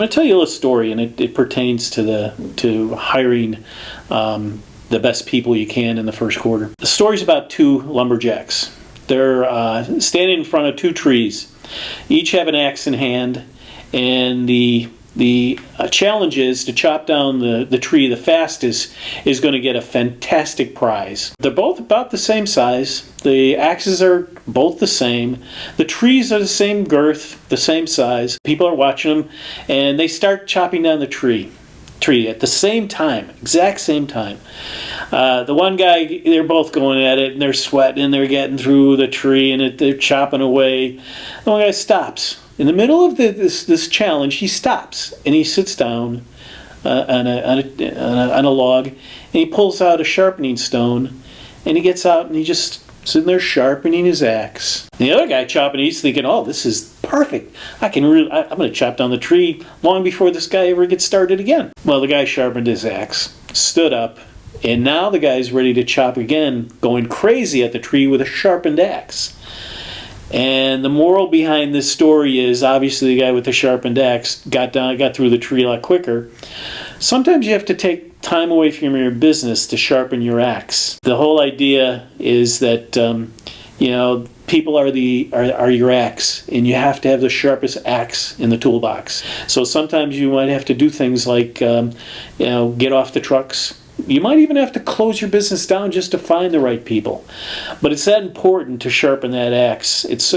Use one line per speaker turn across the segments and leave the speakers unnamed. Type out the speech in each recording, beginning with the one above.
I'm going to tell you a little story, and it pertains to hiring the best people you can in the first quarter. The story's about two lumberjacks. They're standing in front of two trees. Each have an axe in hand, and the challenge is to chop down the tree the fastest is going to get a fantastic prize. They're both about the same size. The axes are both the same. The trees are the same girth, the same size. People are watching them, and they start chopping down the tree at the same time, exact same time. The one guy, they're both going at it, and they're sweating, and they're getting through the tree, and they're chopping away. The one guy stops. In the middle of this challenge, he stops, and he sits down on a log, and he pulls out a sharpening stone, and he gets out, and he just sitting there sharpening his axe. And the other guy chopping, he's thinking, "Oh, this is perfect. I'm going to chop down the tree long before this guy ever gets started again." Well, the guy sharpened his axe, stood up, and now the guy's ready to chop again, going crazy at the tree with a sharpened axe. And the moral behind this story is, obviously the guy with the sharpened axe got through the tree a lot quicker. Sometimes you have to take time away from your business to sharpen your axe. The whole idea is that people are your axe, and you have to have the sharpest axe in the toolbox. So sometimes you might have to do things like get off the trucks. You might even have to close your business down just to find the right people. But it's that important to sharpen that axe. It's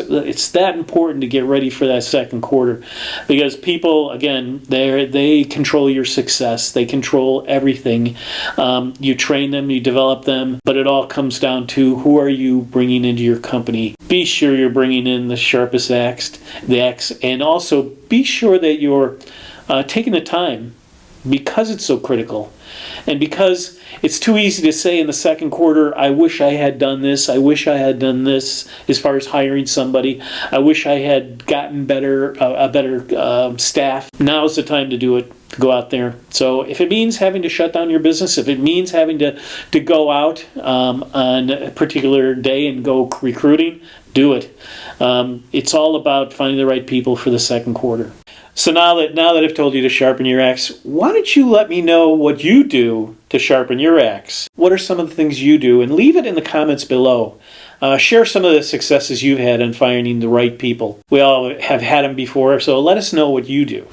that important to get ready for that second quarter, because people, again, they control your success. They control everything. You train them, you develop them, but it all comes down to who are you bringing into your company. Be sure you're bringing in the sharpest axe, and also be sure that you're taking the time, because it's so critical. And because it's too easy to say in the second quarter, "I wish I had done this, I wish I had done this," as far as hiring somebody. "I wish I had gotten a better staff." Now's the time to do it, to go out there. So if it means having to shut down your business, if it means having to go out on a particular day and go recruiting, do it. It's all about finding the right people for the second quarter. So now that I've told you to sharpen your axe, why don't you let me know what you do to sharpen your axe? What are some of the things you do? And leave it in the comments below. Share some of the successes you've had in finding the right people. We all have had them before, so let us know what you do.